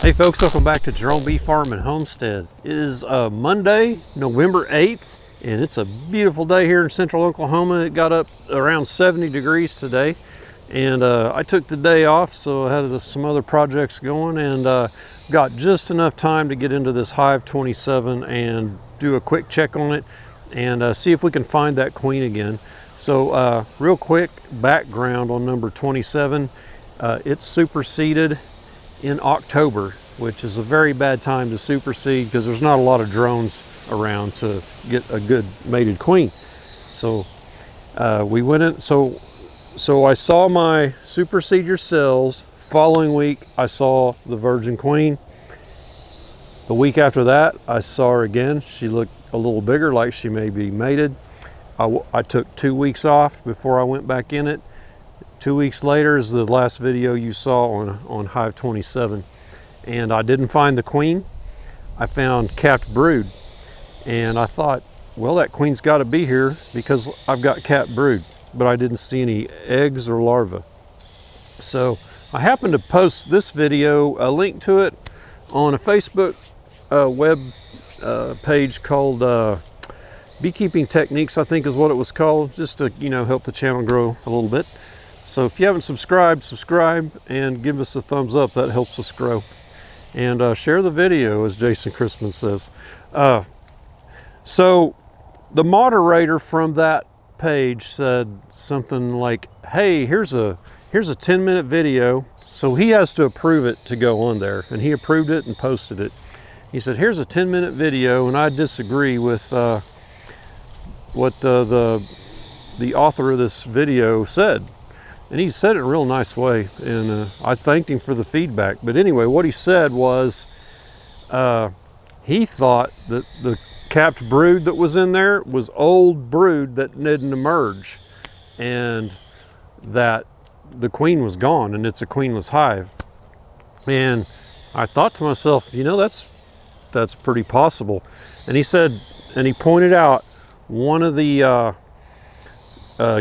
Hey folks, welcome back to Jerome Bee Farm and Homestead. It is Monday, November 8th, and it's a beautiful day here in central Oklahoma. It got up around 70 degrees today, and I took the day off, so I had some other projects going, and got just enough time to get into this Hive 27 and do a quick check on it and see if we can find that queen again. So real quick background on number 27. It's superseded in October, which is a very bad time to supersede because there's not a lot of drones around to get a good mated queen. So we went in, so I saw my Supercedure cells. Following week I saw the virgin queen. The week after that I saw her again. She looked a little bigger, like she may be mated. I took 2 weeks off before I went back in it. 2 weeks later is the last video you saw on Hive 27, and I didn't find the queen. I found capped brood, and I thought, well, that queen's got to be here because I've got capped brood, but I didn't see any eggs or larvae. So I happened to post this video, a link to it, on a Facebook web page called Beekeeping Techniques, I think is what it was called, just to help the channel grow a little bit. So if you haven't subscribed, subscribe and give us a thumbs up. That helps us grow. And share the video, as Jason Christman says. So the moderator from that page said something like, hey, here's a 10-minute video. So he has to approve it to go on there. And he approved it and posted it. He said, here's a 10-minute video, and I disagree with what the author of this video said. And he said it in a real nice way, and I thanked him for the feedback. But anyway, what he said was he thought that the capped brood that was in there was old brood that didn't emerge, and that the queen was gone, and it's a queenless hive. And I thought to myself, that's pretty possible. And he said, and he pointed out one of the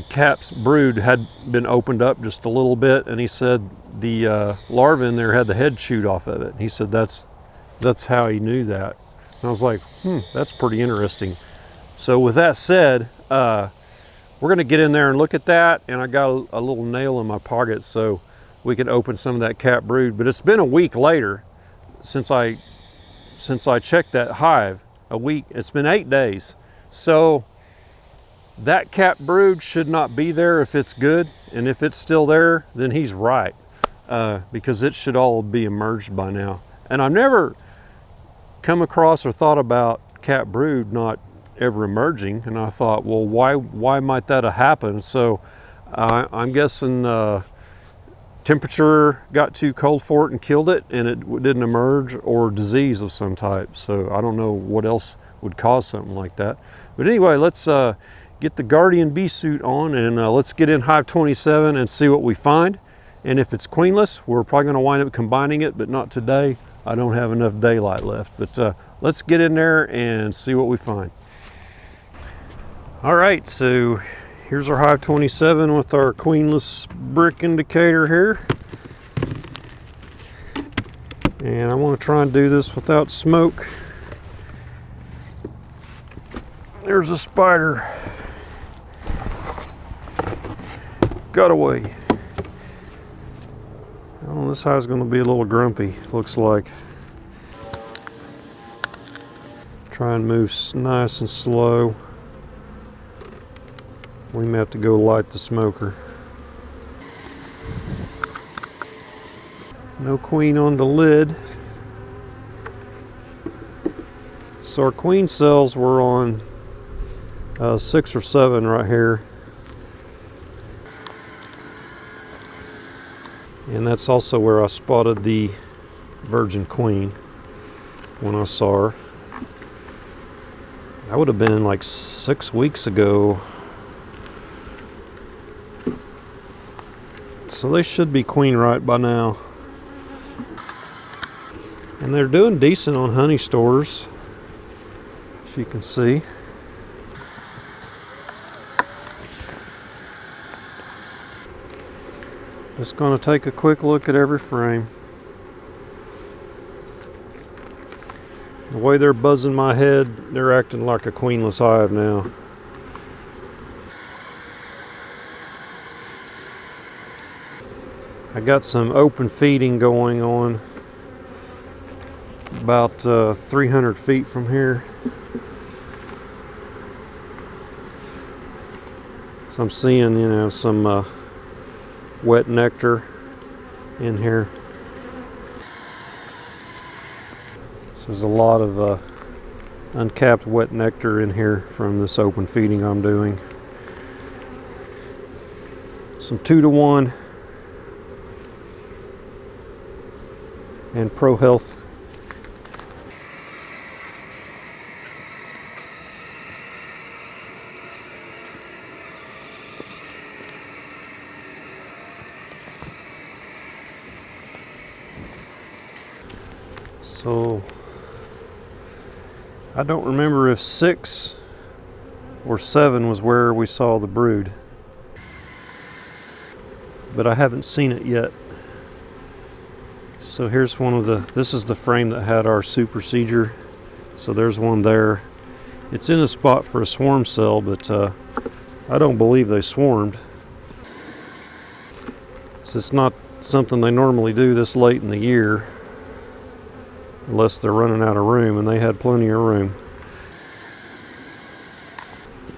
capped brood had been opened up just a little bit, and he said the larva in there had the head chewed off of it. He said that's how he knew that. And I was like, that's pretty interesting. So with that said, we're going to get in there and look at that, and I got a little nail in my pocket so we can open some of that capped brood. But it's been a week later since I checked that hive. A week. It's been 8 days. So that capped brood should not be there if it's good, and if it's still there, then he's right, because it should all be emerged by now. And I've never come across or thought about capped brood not ever emerging, and I thought, well, why might that have happened? So I'm guessing temperature got too cold for it and killed it, and it didn't emerge, or disease of some type. So I don't know what else would cause something like that. But anyway, let's get the Guardian bee suit on, and let's get in Hive 27 and see what we find. And if it's queenless, we're probably going to wind up combining it, but not today. I don't have enough daylight left. But let's get in there and see what we find. All right, so here's our Hive 27 with our queenless brick indicator here. And I want to try and do this without smoke. There's a spider. Got away. Oh, this hive's going to be a little grumpy, looks like. Try and move nice and slow. We may have to go light the smoker. No queen on the lid. So our queen cells were on 6 or 7 right here. And that's also where I spotted the virgin queen when I saw her. That would have been like 6 weeks ago. So they should be queen right by now. And they're doing decent on honey stores, as you can see. Just going to take a quick look at every frame. The way they're buzzing my head, they're acting like a queenless hive now. I got some open feeding going on about 300 feet from here. So I'm seeing, you know, some wet nectar in here. So there's a lot of uncapped wet nectar in here from this open feeding I'm doing. Some 2-to-1 and Pro Health. So I don't remember if 6 or 7 was where we saw the brood, but I haven't seen it yet. So here's one of the, this is the frame that had our Supercedure. So there's one there. It's in a spot for a swarm cell, but I don't believe they swarmed. So it's not something they normally do this late in the year, unless they're running out of room, and they had plenty of room.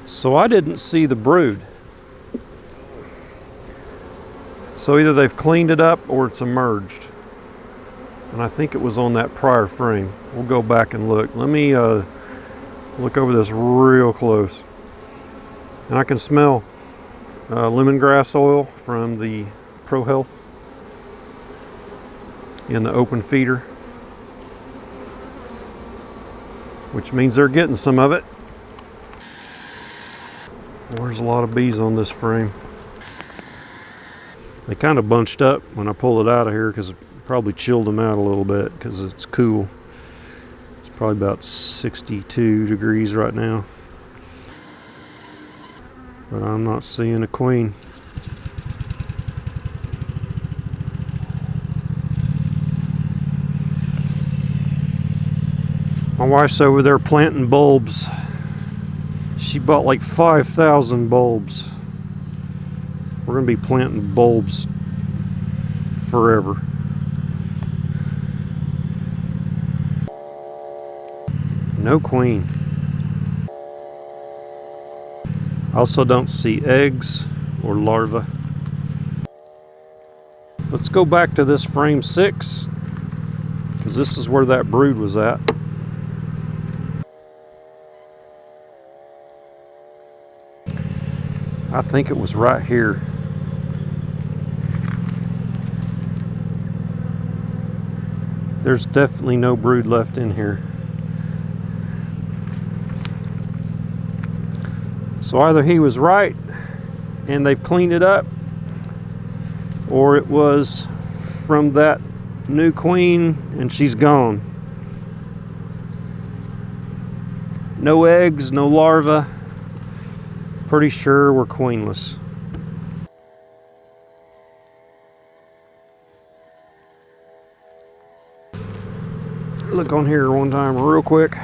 So I didn't see the brood. So either they've cleaned it up or it's emerged. And I think it was on that prior frame. We'll go back and look. Let me look over this real close. And I can smell lemongrass oil from the Pro Health in the open feeder, which means they're getting some of it. Well, there's a lot of bees on this frame. They kind of bunched up when I pulled it out of here because it probably chilled them out a little bit because it's cool. It's probably about 62 degrees right now. But I'm not seeing a queen. My wife's over there planting bulbs. She bought like 5,000 bulbs. We're going to be planting bulbs forever. No queen. I also don't see eggs or larvae. Let's go back to this frame 6, because this is where that brood was at. I think it was right here. There's definitely no brood left in here. So either he was right and they've cleaned it up, or it was from that new queen and she's gone. No eggs, no larvae. Pretty sure we're queenless. Look on here one time real quick.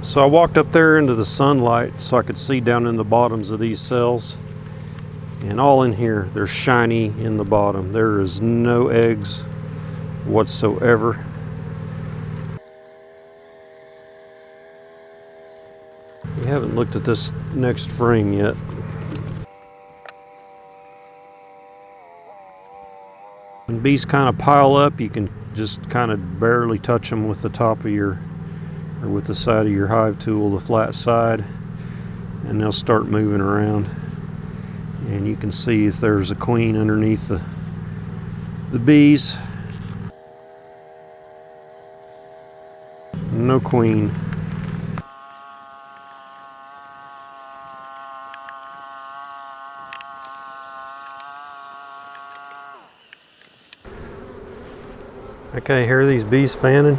So I walked up there into the sunlight so I could see down in the bottoms of these cells. And all in here, they're shiny in the bottom. There is no eggs whatsoever. We haven't looked at this next frame yet. When bees kind of pile up, you can just kind of barely touch them with the top of your, or with the side of your hive tool, the flat side, and they'll start moving around. And you can see if there's a queen underneath the bees. No queen. Okay, here are these bees fanning.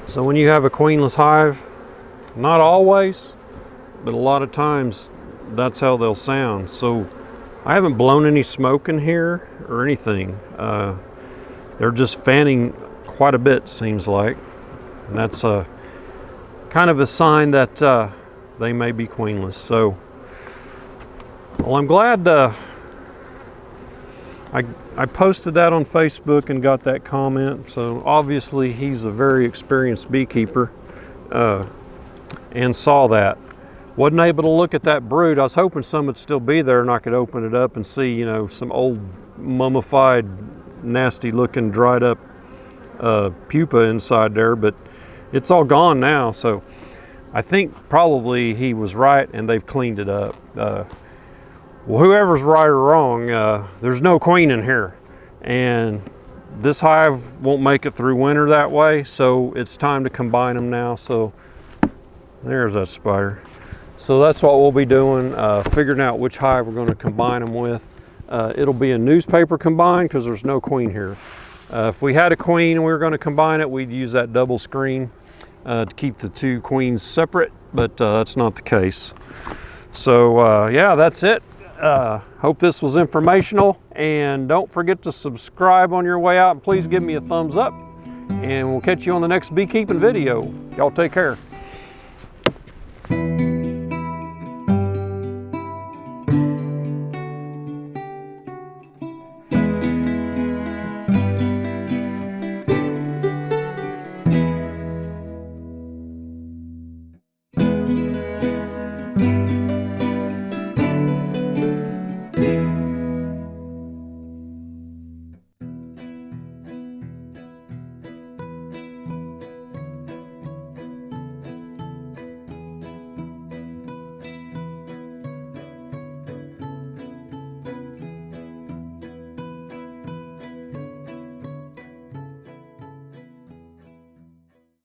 So when you have a queenless hive, not always, but a lot of times that's how they'll sound. So I haven't blown any smoke in here or anything. They're just fanning quite a bit, seems like. And that's a kind of a sign that they may be queenless. So, well, I'm glad I posted that on Facebook and got that comment. So obviously he's a very experienced beekeeper and saw that. Wasn't able to look at that brood. I was hoping some would still be there and I could open it up and see, you know, some old mummified, nasty looking, dried up pupa inside there, but it's all gone now. So I think probably he was right and they've cleaned it up. Well, whoever's right or wrong, there's no queen in here, and this hive won't make it through winter that way, so it's time to combine them now. So there's that spider. So that's what we'll be doing, figuring out which hive we're going to combine them with. It'll be a newspaper combine because there's no queen here. If we had a queen and we were going to combine it, we'd use that double screen to keep the two queens separate, but that's not the case. So yeah, that's it. Hope this was informational, and don't forget to subscribe on your way out, and please give me a thumbs up, and we'll catch you on the next beekeeping video. Y'all take care.